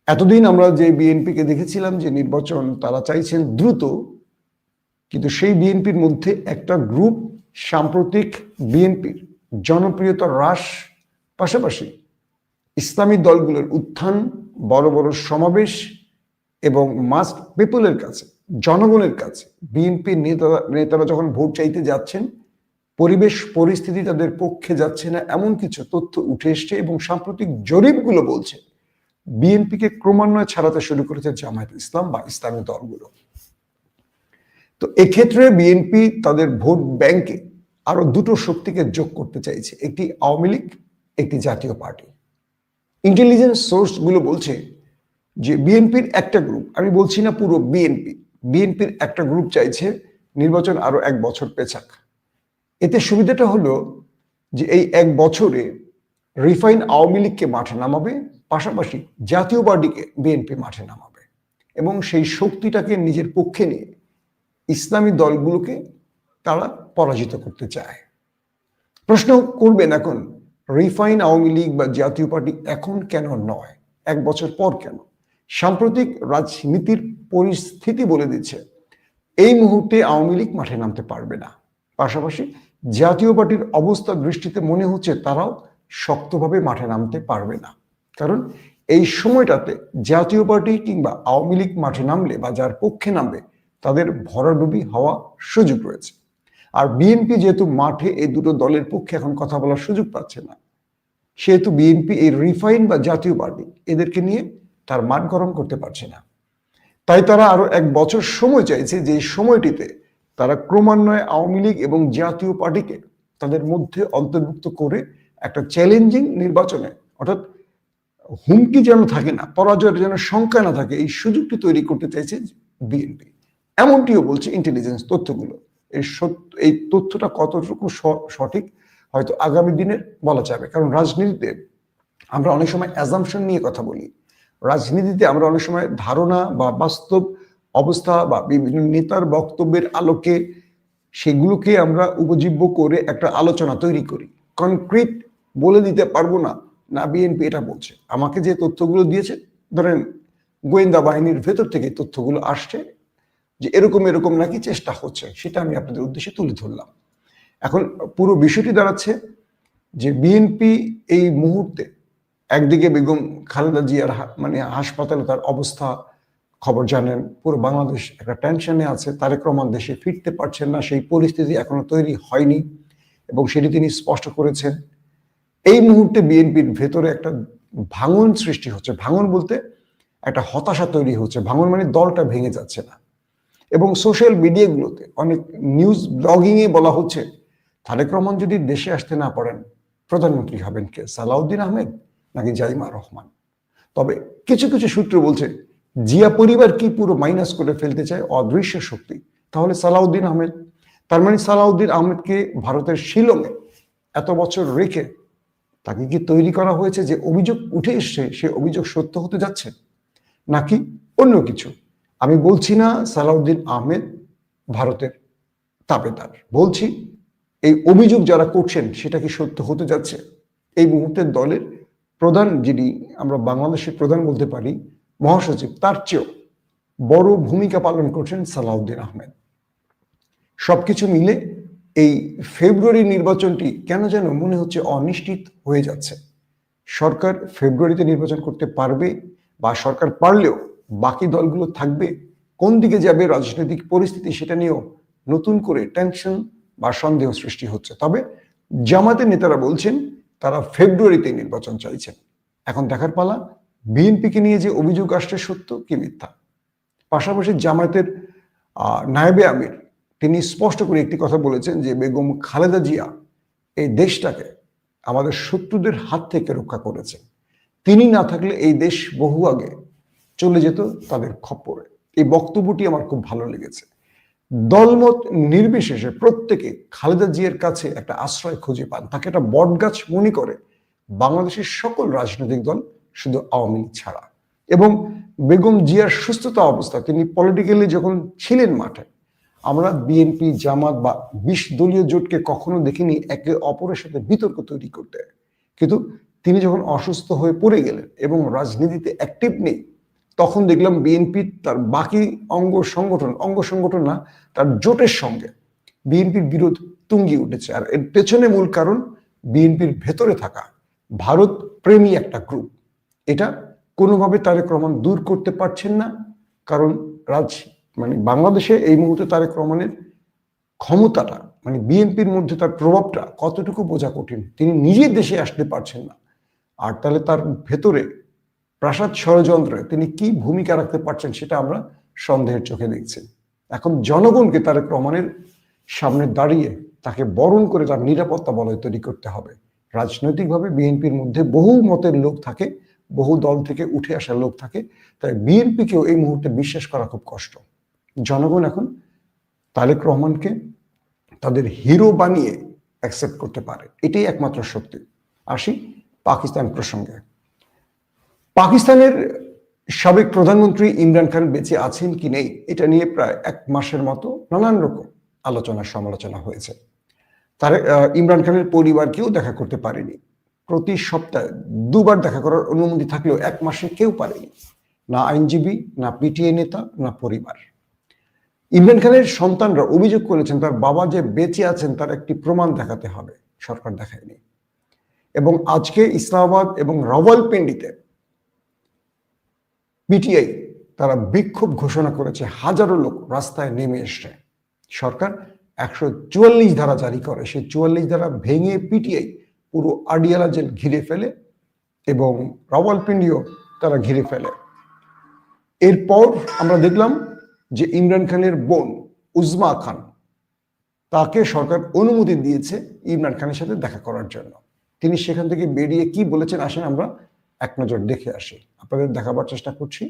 এতদিন আমরা যে বিএনপিকে দেখেছিলাম যে নির্বাচন তারা চাইছেন দ্রুত, কিন্তু সেই বিএনপির মধ্যে একটা গ্রুপ সাম্প্রতিক বিএনপির জনপ্রিয়তা হ্রাস, পাশাপাশি ইসলামী দলগুলোর উত্থান, বড় বড় সমাবেশ এবং মাস পিপলের কাছে, জনগণের কাছে বিএনপির নেতারা যখন ভোট চাইতে যাচ্ছেন, পরিবেশ পরিস্থিতি তাদের পক্ষে যাচ্ছে না, এমন কিছু তথ্য উঠে এসছে এবং সাম্প্রতিক জরিপগুলো বলছে বিএনপিকে ক্রমান্বয়ে ছাড়াতে শুরু করেছে জামায়াত ইসলাম বা ইসলামী দলগুলো। তো এক্ষেত্রে বিএনপি তাদের ভোট ব্যাংকে আরো দুটো শক্তিকে যোগ করতে চাইছে, একটি আওয়ামী লীগ, একটি জাতীয় পার্টি। ইন্টেলিজেন্স সোর্সগুলো বলছে যে বিএনপির একটা গ্রুপ, আমি বলছি না পুরো বিএনপির একটা গ্রুপ চাইছে নির্বাচন আরো 1 বছর পেছাক। এতে সুবিধাটা হলো যে এই 1 বছরে রিফাইন আওয়ামী লীগকে মাঠে নামাবে, পাশাপাশি জাতীয় পার্টিকে বিএনপি মাঠে নামাবে এবং সেই শক্তিটাকে নিজের পক্ষে নিয়ে ইসলামী দলগুলোকে তারা পরাজিত করতে চায়। প্রশ্ন করবেন এখন, রিফাইন আওয়ামী লীগ বা জাতীয় পার্টি এখন কেন নয়, 1 বছর পর কেন? সাম্প্রতিক রাজনীতির পরিস্থিতি বলে দিচ্ছে এই মুহূর্তে আওয়ামী লীগ মাঠে নামতে পারবে না। পাশাপাশি জাতীয় পার্টির অবস্থা দৃষ্টিতে মনে হচ্ছে তারাও শক্তভাবে মাঠে নামতে পারবে না, কারণ এই সময়টাতে জাতীয় পার্টি কিংবা আওয়ামী লীগ মাঠে নামলে বা যার পক্ষে নামবে তাদের ভরাডুবি হওয়া সুযোগ রয়েছে। আর বিএনপি যেহেতু মাঠে এই দুটো দলের পক্ষে এখন কথা বলার সুযোগ পাচ্ছে না, সেহেতু বিএনপি এই রিফাইন বা জাতীয় পার্টি এদেরকে নিয়ে তার মান গরম করতে পারছে না। তাই তারা আরো 1 বছর সময় চাইছে, যে সময়টিতে তারা ক্রমান্বয়ে আওয়ামী লীগ এবং জাতীয় পার্টিকে তাদের মধ্যে অন্তর্ভুক্ত করে একটা চ্যালেঞ্জিং নির্বাচনে, অর্থাৎ হুমকি যেন থাকে না, পরাজয়ের যেন শঙ্কা না থাকে, এই সুযোগটি তৈরি করতে চাইছে বিএনপি। এমনটিও বলছে ইন্টেলিজেন্স তথ্যগুলো। এই তথ্যটা কতটুকু সঠিক হয়তো আগামী দিনের বলা যাবে, কারণ রাজনীতিতে আমরা অনেক সময় অ্যাজাম্পশন নিয়ে কথা বলি। রাজনীতিতে আমরা অনেক সময় ধারণা বা বাস্তব অবস্থা বা বিভিন্ন নেতার বক্তব্যের আলোকে সেগুলোকে আমরা উপজীব্য করে একটা আলোচনা তৈরি করি। কনক্রিট বলে দিতে পারবো না, না বিএনপি এটা বলছে। আমাকে যে তথ্যগুলো দিয়েছে, ধরেন গোয়েন্দা বাহিনীর ভেতর থেকে তথ্যগুলো আসছে যে এরকম এরকম নাকি চেষ্টা হচ্ছে, সেটা আমি আপনাদের উদ্দেশ্যে তুলে ধরলাম। এখন পুরো বিষয়টি দাঁড়াচ্ছে যে বিএনপি এই মুহূর্তে একদিকে বেগম খালেদা জিয়ার হাসপাতালে তার অবস্থা খবর জানেন, পুরো বাংলাদেশ একটা টেনশনে আছে, তারেক রহমান দেশে ফিরতে পারছেন না, সেই পরিস্থিতি এখনো তৈরি হয়নি এবং সেটি তিনি স্পষ্ট করেছেন। এই মুহূর্তে বিএনপির ভেতরে একটা ভাঙন সৃষ্টি হচ্ছে। ভাঙন বলতে একটা হতাশা তৈরি হচ্ছে। ভাঙন মানে দলটা ভেঙে যাচ্ছে না। এবং সোশ্যাল মিডিয়াগুলোতে অনেক নিউজ ব্লগিংয়ে বলা হচ্ছে তারেক রহমান যদি দেশে আসতে না পারেন প্রধানমন্ত্রী হবেন কে, সালাউদ্দিন আহমেদ নাকি জাইমা রহমান? তবে কিছু কিছু সূত্র বলছে জিয়া পরিবার কি পুরো মাইনাস করে ফেলতে চায় অদৃশ্য শক্তি, তাহলে সালাউদ্দিন আহমেদ। তার মানে সালাউদ্দিন আহমেদকে ভারতের শিলংয়ে এত বছর রেখে তাকে কি তৈরি করা হয়েছে যে অভিযোগ উঠে এসছে সে অভিযোগ সত্য হতে যাচ্ছে, নাকি অন্য কিছু? আমি বলছি না সালাউদ্দিন আহমেদ ভারতের তাবেদার, বলছি এই অভিযোগ যারা করছেন সেটা কি সত্য হতে যাচ্ছে? এই মুহূর্তের দলের প্রধান, যিনি আমরা বাংলাদেশের প্রধান বলতে পারি, মহাসচিব, তার চেয়েও বড় ভূমিকা পালন করছেন সালাউদ্দিন আহমেদ। সবকিছু মিলে এই ফেব্রুয়ারি নির্বাচনটি কেন যেন মনে হচ্ছে অনিশ্চিত হয়ে যাচ্ছে। সরকার ফেব্রুয়ারিতে নির্বাচন করতে পারবে, বা সরকার পারলেও বাকি দলগুলো থাকবে, কোন দিকে যাবে রাজনৈতিক পরিস্থিতি, সেটা নিয়েও নতুন করে টেনশন বা সন্দেহ সৃষ্টি হচ্ছে। তবে জামাতের নেতারা বলছেন তারা ফেব্রুয়ারিতে নির্বাচন চাইছেন। এখন দেখার পালা বিএনপিকে নিয়ে যে অভিযোগ আসছে সত্য কি মিথ্যা। পাশাপাশি জামায়াতের নায়েবে আমির তিনি স্পষ্ট করে একটি কথা বলেছেন যে বেগম খালেদা জিয়া এই দেশটাকে আমাদের শত্রুদের হাত থেকে রক্ষা করেছেন, তিনি না থাকলে এই দেশ বহু আগে চলে যেত তাদের খপ্পরে। এই বক্তব্যটি আমার খুব ভালো লেগেছে। দলমত নির্বিশেষে প্রত্যেকে খালেদা জিয়ার কাছে একটা আশ্রয় খুঁজে পান, তাকে একটা বটগাছ মনে করে বাংলাদেশের সকল রাজনৈতিক দল, শুধু আওয়ামী লীগ ছাড়া। এবং বেগম জিয়ার সুস্থতা অবস্থা, তিনি পলিটিক্যালি যখন ছিলেন মাঠে, আমরা বিএনপি জামাত বা 20 দলীয় জোটকে কখনো দেখিনি একে অপরের সাথে বিতর্ক তৈরি করতে, কিন্তু তিনি যখন অসুস্থ হয়ে পড়ে গেলেন এবং রাজনীতিতে অ্যাক্টিভ নেই, তখন দেখলাম বিএনপি তার বাকি অঙ্গ সংগঠন না, তার জোটের সঙ্গে বিএনপির বিরোধ তুঙ্গি উঠেছে। আর এর পেছনে মূল কারণ বিএনপির ভেতরে থাকা ভারত প্রেমী একটা গ্রুপ। এটা কোনোভাবে তারেক রহমান দূর করতে পারছেন না, কারণ বাংলাদেশে এই মুহূর্তে তারেক রহমানের ক্ষমতাটা মানে বিএনপির মধ্যে তার প্রভাবটা কতটুকু বোঝা কঠিন। তিনি নিজের দেশে আসতে পারছেন না, আর তাহলে তার ভেতরে প্রাসাদ ষড়যন্ত্রে তিনি কি ভূমিকা রাখতে পারছেন সেটা আমরা সন্দেহের চোখে দেখছি। এখন জনগণকে তারেক রহমানের সামনে দাঁড়িয়ে তাকে বরণ করে তার নিরাপত্তা বলয় তৈরি করতে হবে। রাজনৈতিকভাবে বিএনপির মধ্যে বহু মতের লোক থাকে, বহু দল থেকে উঠে আসা লোক থাকে, তাই বিএনপিকেও এই মুহূর্তে বিশ্বাস করা খুব কষ্ট। জনগণ এখন তারেক রহমানকে তাদের হিরো বানিয়ে অ্যাকসেপ্ট করতে পারে, এটাই একমাত্র সত্যি। আসি পাকিস্তান প্রসঙ্গে। পাকিস্তানের সাবেক প্রধানমন্ত্রী ইমরান খান বেঁচে আছেন কি নেই এটা নিয়ে প্রায় 1 মাসের মতো নানান রকম আলোচনা সমালোচনা হয়েছে। তার ইমরান খানের পরিবারকেও দেখা করতে পারেনি। প্রতি সপ্তাহে 2 বার দেখা করার অনুমতি থাকলেও 1 মাসে কেউ পারেনি, না আইনজীবী, না পিটিআই নেতা, না পরিবার। ইমরান খানের সন্তানরা অভিযোগ করেছেন তার বাবা যে বেঁচে আছেন তার একটি প্রমাণ দেখাতে হবে, সরকার দেখায়নি। এবং আজকে ইসলামাবাদ এবং রাওয়ালপিন্ডিতে পিটিআই তারা বিক্ষোভ ঘোষণা করেছে, হাজারো লোক রাস্তায় নেমে এসছে। সরকার 144 ধারা জারি করে, সেই 44 ধারা ভেঙে পিটিআই পুরো আডিয়ালা জেল ঘিরে ফেলে এবং রাওয়ালপিন্ডিও তারা ঘিরে ফেলে। এরপর আমরা দেখলাম যে ইমরান খানের বোন উজমা খান, তাকে সরকার অনুমতি দিয়েছে ইমরান খানের সাথে দেখা করার জন্য। তিনি সেখান থেকে বেরিয়ে কি বলেছেন আসেন আমরা এক নজর দেখে আসি, আপনাদের দেখাবার চেষ্টা করছি।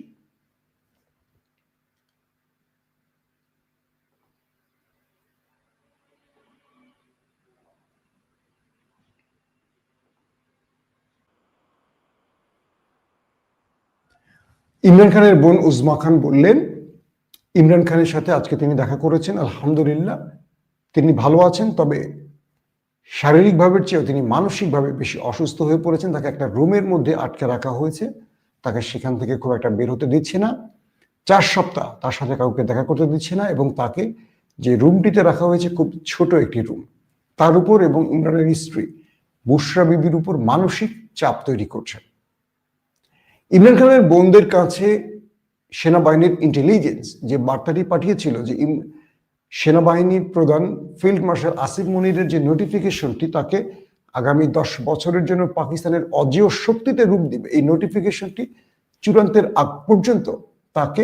ইমরান খানের বোন উজমা খান বললেন ইমরান খানের সাথে আজকে তিনি দেখা করেছেন, আলহামদুলিল্লাহ তিনি ভালো আছেন, তবে শারীরিকভাবে চেয়েও তিনি মানসিকভাবে বেশি অসুস্থ হয়ে পড়েছেন। তাকে একটা রুমের মধ্যে আটকে রাখা হয়েছে, তাকে সেখান থেকে খুব একটা বের হতে দিচ্ছে না। 4 সপ্তাহ তার সাথে কাউকে দেখা করতে দিচ্ছে না এবং তাকে যে রুমটিতে রাখা হয়েছে খুব ছোট একটি রুম, তার উপর এবং ইমরানের স্ত্রী বুশরা বিবির উপর মানসিক চাপ তৈরি করছে। ইমরান খানের বোনদের কাছে সেনাবাহিনীর ইন্টেলিজেন্স যে বার্তাটি পাঠিয়েছিল যে সেনাবাহিনীর প্রধান ফিল্ড মার্শাল আসিফ মনিরের যে নোটিফিকেশনটি তাকে আগামী 10 বছরের জন্য পাকিস্তানের অজেয় শক্তিতে রূপ দিবে, এই নোটিফিকেশনটি চূড়ান্তের আগ পর্যন্ত তাকে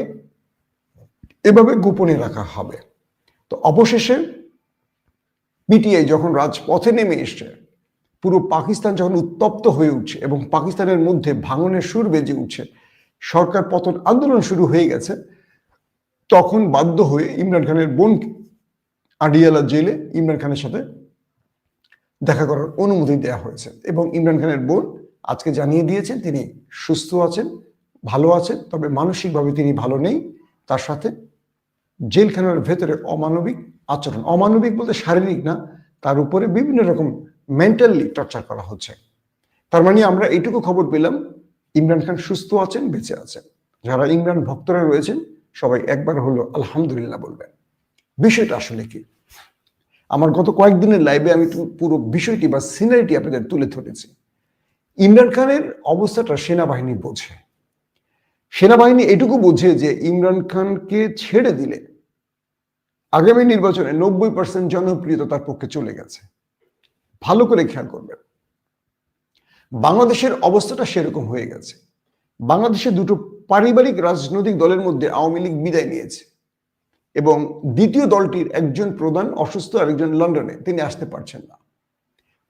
এভাবে গোপনে রাখা হবে। তো অবশেষে পিটিআই যখন রাজপথে নেমে এসছে, পুরো পাকিস্তান যখন উত্তপ্ত হয়ে উঠছে এবং পাকিস্তানের মধ্যে ভাঙনের সুর বেজে উঠছে, সরকার পতন আন্দোলন শুরু হয়ে গেছে, তখন বাধ্য হয়ে ইমরান খানের বোনকে আডিয়ালা জেলে ইমরান খানের সাথে দেখা করার অনুমতি দেওয়া হয়েছে এবং ইমরান খানের বোন আজকে জানিয়ে দিয়েছেন তিনি সুস্থ আছেন, ভালো আছেন, তবে মানসিকভাবে তিনি ভালো নেই। তার সাথে জেলখানার ভেতরে অমানবিক আচরণ, অমানবিক বলতে শারীরিক না, তার উপরে বিভিন্ন রকম মেন্টালি টর্চার করা হচ্ছে। তার মানে আমরা এইটুকু খবর পেলাম ইমরান খান সুস্থ আছেন, বেঁচে আছেন। যারা ইমরান ভক্তরা রয়েছেন সবাই একবার হলো আলহামদুলিল্লাহ বলবেন। বিষয়টা আসলে কি, আমার গত কয়েকদিনের লাইভে আমি পুরো বিষয়টি বা সিনারিটি আপনাদের তুলে ধরেছি। ইমরান খানের অবস্থাটা সেনাবাহিনী বোঝে, সেনাবাহিনী এটুকু বোঝে যে ইমরান খানকে ছেড়ে দিলে আগামী নির্বাচনে 90% জনপ্রিয়তা তার পক্ষে চলে গেছে। ভালো করে খেয়াল করবেন, বাংলাদেশের অবস্থাটা সেরকম হয়ে গেছে। বাংলাদেশে দুটো পারিবারিক রাজনৈতিক দলের মধ্যে আওয়ামী লীগ বিদায় নিয়েছে এবং দ্বিতীয় দলটির একজন প্রধান অসুস্থ, আরেকজন লন্ডনে, তিনি আসতে পারছেন না।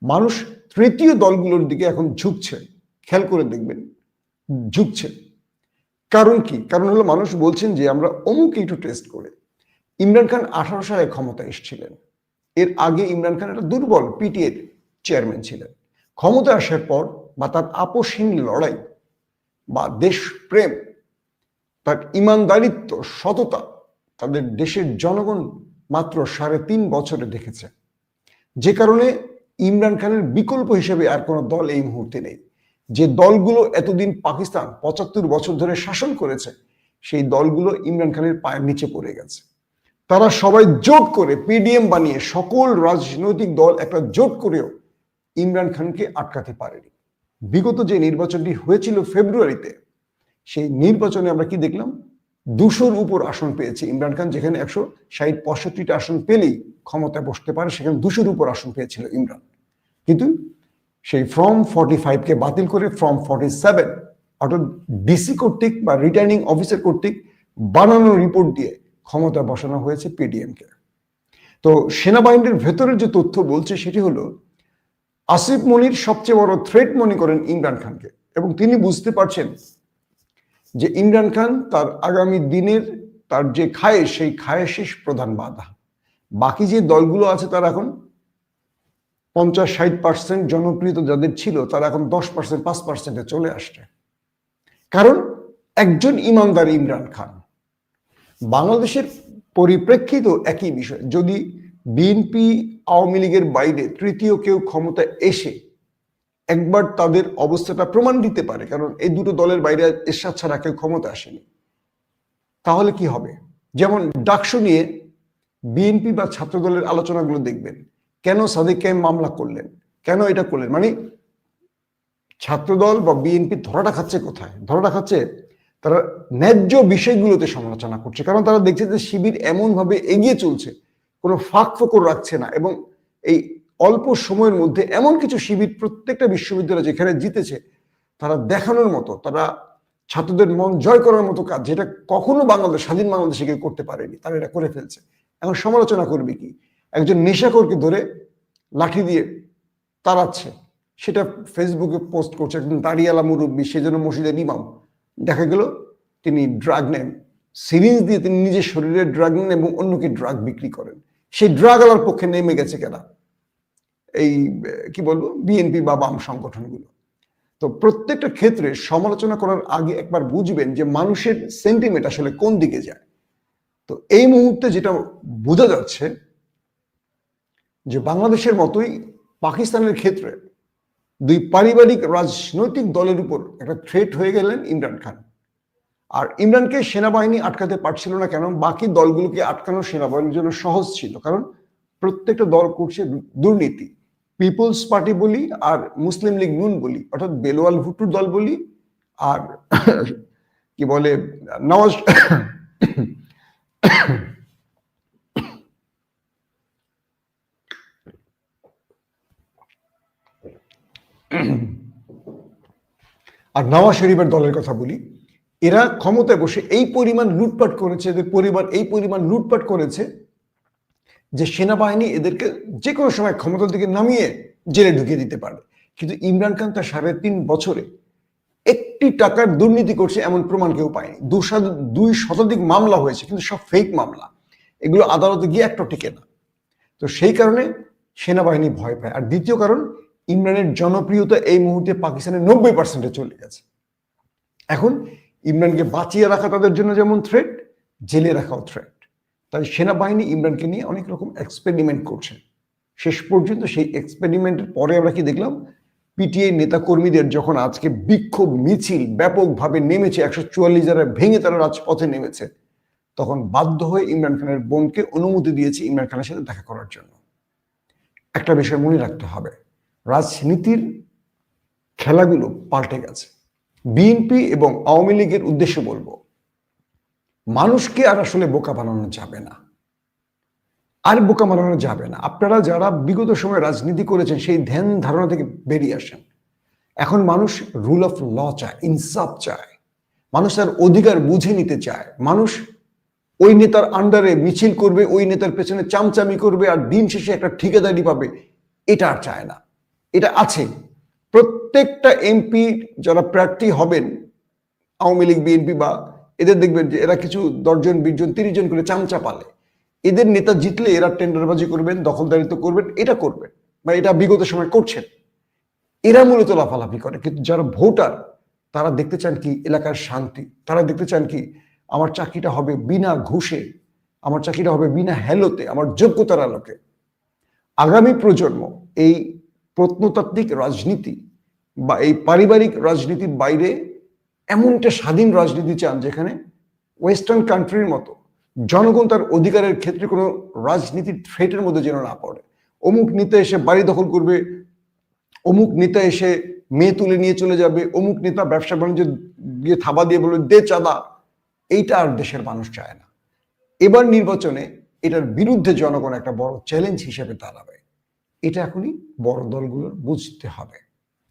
মানুষ তৃতীয় দলগুলোর দিকে এখন ঝুঁকছে, খেয়াল করে দেখবেন ঝুঁকছে। কারণ কি? কারণ হলো মানুষ বলছেন যে আমরা অমুক একটু টেস্ট করে। ইমরান খান 18 সালে ক্ষমতা এসেছিলেন, এর আগে ইমরান খান একটা দুর্বল পিটিআই চেয়ারম্যান ছিলেন। ক্ষমতা আসার পর বা তার আপোষহীন লড়াই বা দেশপ্রেম, তার ইমানদারিত্ব, সততা তাদের দেশের জনগণ মাত্র 3.5 বছরে দেখেছে, যে কারণে ইমরান খানের বিকল্প হিসেবে আর কোনো দল এই মুহূর্তে নেই। যে দলগুলো এতদিন পাকিস্তান 75 বছর ধরে শাসন করেছে সেই দলগুলো ইমরান খানের পায়ের নিচে পড়ে গেছে। তারা সবাই জোট করে পিডিএম বানিয়ে, সকল রাজনৈতিক দল একটা জোট করেও ইমরান খানকে আটকাতে পারেনি। বিগত যে নির্বাচনটি হয়েছিল ফেব্রুয়ারিতে, সেই নির্বাচনে আমরা কি দেখলাম? 200-র উপর আসন পেয়েছে ইমরান খান, যেখানে 160-65টা আসন পেলেই ক্ষমতায় বসতে পারে, সেখানে 200-র উপর আসন পেয়েছিল ইমরান। কিন্তু সেই ফর্ম 45-কে বাতিল করে ফর্ম 47 অর্থাৎ ডিসি কর্তৃক বা রিটার্নিং অফিসার কর্তৃক বানানো রিপোর্ট দিয়ে ক্ষমতায় বসানো হয়েছে পিডিএমকে। তো সেনাবাহিনীর ভেতরের যে তথ্য বলছে সেটি হলো, আসিফ মনির সবচেয়ে বড় থ্রেট মনে করেন ইমরান খানকে, এবং তিনি বুঝতে পারছেন যে ইমরান খান তার আগামী দিনের তার যে খায়েশ, সেই খায়েশের প্রধান বাধা। বাকি যে দলগুলো আছে তারা এখন 50-60% জনপ্রিয়তা যাদের ছিল তারা এখন 10%, 5%-এ চলে আসছে। কারণ একজন ইমানদার ইমরান খান। বাংলাদেশের পরিপ্রেক্ষিত একই বিষয়, যদি বিএনপি আওয়ামী লীগের বাইরে তৃতীয় কেউ ক্ষমতা এসে একবার তাদের অবস্থাটা প্রমাণ দিতে পারে, কারণ এই দুটো দলের বাইরে এরশাদ ছাড়া কেউ ক্ষমতা আসেনি, তাহলে কি হবে? যেমন ডাকসু নিয়ে বিএনপি বা ছাত্র দলের আলোচনাগুলো দেখবেন, কেন সাদিক কায়েম মামলা করলেন, কেন এটা করলেন, মানে ছাত্রদল বা বিএনপি ধরাটা খাচ্ছে কোথায়? ধরাটা খাচ্ছে তারা ন্যায্য বিষয়গুলোতে সমালোচনা করছে, কারণ তারা দেখছে যে শিবির এমন ভাবে এগিয়ে চলছে, কোনো ফাঁক ফোকর রাখছে না, এবং এই অল্প সময়ের মধ্যে এমন কিছু শিবির প্রত্যেকটা বিশ্ববিদ্যালয় যেখানে জিতেছে, তারা দেখানোর মতো, তারা ছাত্রদের মন জয় করার মতো কাজ, যেটা কখনো বাংলাদেশ, স্বাধীন বাংলাদেশে কেউ করতে পারেনি, তারা এটা করে ফেলছে। এখন সমালোচনা করবে কি? একজন নেশাখোরকে ধরে লাঠি দিয়ে তাড়াচ্ছে, সেটা ফেসবুকে পোস্ট করছে একজন দাড়িয়ালা মুরব্বী, সেজন্য মসজিদের ইমাম, দেখা গেল তিনি ড্রাগ নেন, সিরিঞ্জ দিয়ে তিনি নিজের শরীরে ড্রাগ নেন এবং অন্যকে ড্রাগ বিক্রি করেন। সেই ড্রাগ আলার পক্ষে নেমে গেছে কেনা এই কি বলবো বিএনপি বা বাম সংগঠনগুলো। তো প্রত্যেকটা ক্ষেত্রে সমালোচনা করার আগে একবার বুঝবেন যে মানুষের সেন্টিমেন্ট আসলে কোন দিকে যায়। তো এই মুহূর্তে যেটা বোঝা যাচ্ছে যে বাংলাদেশের মতোই পাকিস্তানের ক্ষেত্রে দুই পারিবারিক রাজনৈতিক দলের উপর একটা থ্রেট হয়ে গেলেন ইমরান খান। আর ইমরানকে সেনাবাহিনী আটকাতে পারছিল না, কেন? বাকি দলগুলোকে আটকানো সেনাবাহিনীর জন্য সহজ ছিল, কারণ প্রত্যেকটা দল করছে দুর্নীতি। পিপলস পার্টি বলি আর মুসলিম লীগ নুন বলি, অর্থাৎ বেলোয়াল ভুট্টোর দল বলি আর কি বলে নওয়াজ আর নওয়াজ শরীফের দলের কথা বলি, এরা ক্ষমতায় বসে এই পরিমাণ লুটপাট করেছে, এদের পরিবার এই পরিমাণ লুটপাট করেছে যে সেনাবাহিনী এদেরকে যে কোনো সময় ক্ষমতার দিকে নামিয়ে জেলে ঢুকিয়ে দিতে পারে। কিন্তু ইমরান খান তার 3.5 বছরে একটি টাকার দুর্নীতি করছে এমন প্রমাণ কেউ পায়নি। 200 মামলা হয়েছে, কিন্তু সব ফেক মামলা, এগুলো আদালতে গিয়ে একটা টিকে না। তো সেই কারণে সেনাবাহিনী ভয় পায়। আর দ্বিতীয় কারণ, ইমরানের জনপ্রিয়তা এই মুহূর্তে পাকিস্তানের 90%-এ চলে গেছে। এখন ইমরানকে বাঁচিয়ে রাখা তাদের জন্য যেমন থ্রেট, জেলে রাখাও থ্রেট। তাই সেনাবাহিনী ইমরানকে নিয়ে অনেক রকম এক্সপেরিমেন্ট করছে। শেষ পর্যন্ত সেই এক্সপেরিমেন্টের পরে আমরা কি দেখলাম? পিটিআই নেতা কর্মীদের যখন আজকে বিক্ষোভ মিছিল ব্যাপকভাবে নেমেছে, 144 যারা ভেঙে তারা রাজপথে নেমেছে, তখন বাধ্য হয়ে ইমরান খানের বোনকে অনুমতি দিয়েছে ইমরান খানের সাথে দেখা করার জন্য। একটা বিষয় মনে রাখতে হবে, রাজনীতির খেলাগুলো পাল্টে গেছে। বিএনপি এবং আওয়ামী লীগের উদ্দেশ্যে বলবো, মানুষকে আর আসলে বোকা বানানো যাবে না, আর বোকা বানানো যাবে না। আপনারা যারা বিগত সময়ে রাজনীতি করেছেন সেই ধ্যান ধারণা থেকে বেরিয়ে আসেন। এখন মানুষ রুল অফ ল চায়, ইনসাফ চায়, মানুষ তার অধিকার বুঝে নিতে চায়। মানুষ ওই নেতার আন্ডারে মিছিল করবে, ওই নেতার পেছনে চামচামি করবে, আর দিন শেষে একটা ঠিকাদারি পাবে, এটা আর চায় না। এটা আছে প্রত্যেকটা এমপি যারা প্রার্থী হবেন আওয়ামী লীগ বিএনপি বা এদের, দেখবেন যে এরা কিছু 10 জন 20 জন 30 জন করে চামচা পালে। এদের নেতা জিতলে এরা টেন্ডারবাজি করবেন, দখলদারিত্ব করবেন, এটা করবেন বা এটা বিগত সময় করছেন। এরা মূলত লাফালাফি করে, কিন্তু যারা ভোটার তারা দেখতে চান কি এলাকার শান্তি, তারা দেখতে চান কি আমার চাকরিটা হবে বিনা ঘুষে, আমার চাকরিটা হবে বিনা হেলোতে, আমার যোগ্যতার আলোকে। আগামী প্রজন্ম এই প্রত্নতাত্ত্বিক রাজনীতি বা এই পারিবারিক রাজনীতির বাইরে এমনটা স্বাধীন রাজনীতি চান, যেখানে ওয়েস্টার্ন কান্ট্রির মতো জনগণ তার অধিকারের ক্ষেত্রে কোনো রাজনীতির থ্রেটের মধ্যে যেন না পড়ে। অমুক নেতা এসে বাড়ি দখল করবে, অমুক নেতা এসে মেয়ে তুলে নিয়ে চলে যাবে, অমুক নেতা ব্যবসা বাণিজ্য দিয়ে থাবা দিয়ে বলবে দে চাঁদা, এইটা আর দেশের মানুষ চায় না। এবার নির্বাচনে এটার বিরুদ্ধে জনগণ একটা বড় চ্যালেঞ্জ হিসেবে দাঁড়াবে। এটা এখনই বড় দলগুলোর বুঝতে হবে।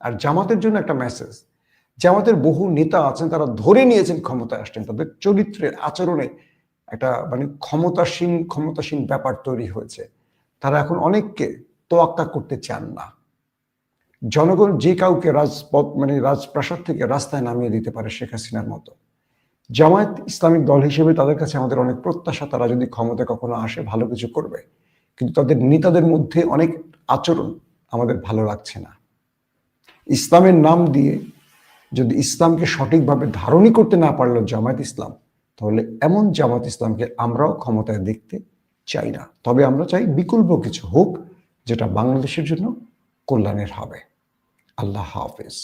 আর জামাতের জন্য একটা মেসেজ, জামাতের বহু নেতা আছেন, তারা ধরে নিয়েছেন ক্ষমতায় আসছেন, তাদের চরিত্রের আচরণে একটা মানে ক্ষমতাসীন ব্যাপার তৈরি হয়েছে। তারা এখন অনেককে তোয়াক্কা করতে চান না। জনগণ যে কাউকে রাজপথ মানে রাজপ্রাসাদ থেকে রাস্তায় নামিয়ে দিতে পারে, শেখ হাসিনার মতো। জামায়াত ইসলামিক দল হিসেবে তাদের কাছে আমাদের অনেক প্রত্যাশা, তারা যদি ক্ষমতায় কখনো আসে ভালো কিছু করবে। কিন্তু তাদের নেতাদের মধ্যে অনেক আচরণ আমাদের ভালো লাগছে না। ইসলামের নাম দিয়ে যদি ইসলামকে সঠিকভাবে ধারণই করতে না পারলো জামায়াত ইসলাম, তাহলে এমন জামায়াত ইসলামকে আমরাও ক্ষমতায় দেখতে চাই না। তবে আমরা চাই বিকল্প কিছু হোক, যেটা বাংলাদেশের জন্য কল্যাণের হবে। আল্লাহ হাফেজ।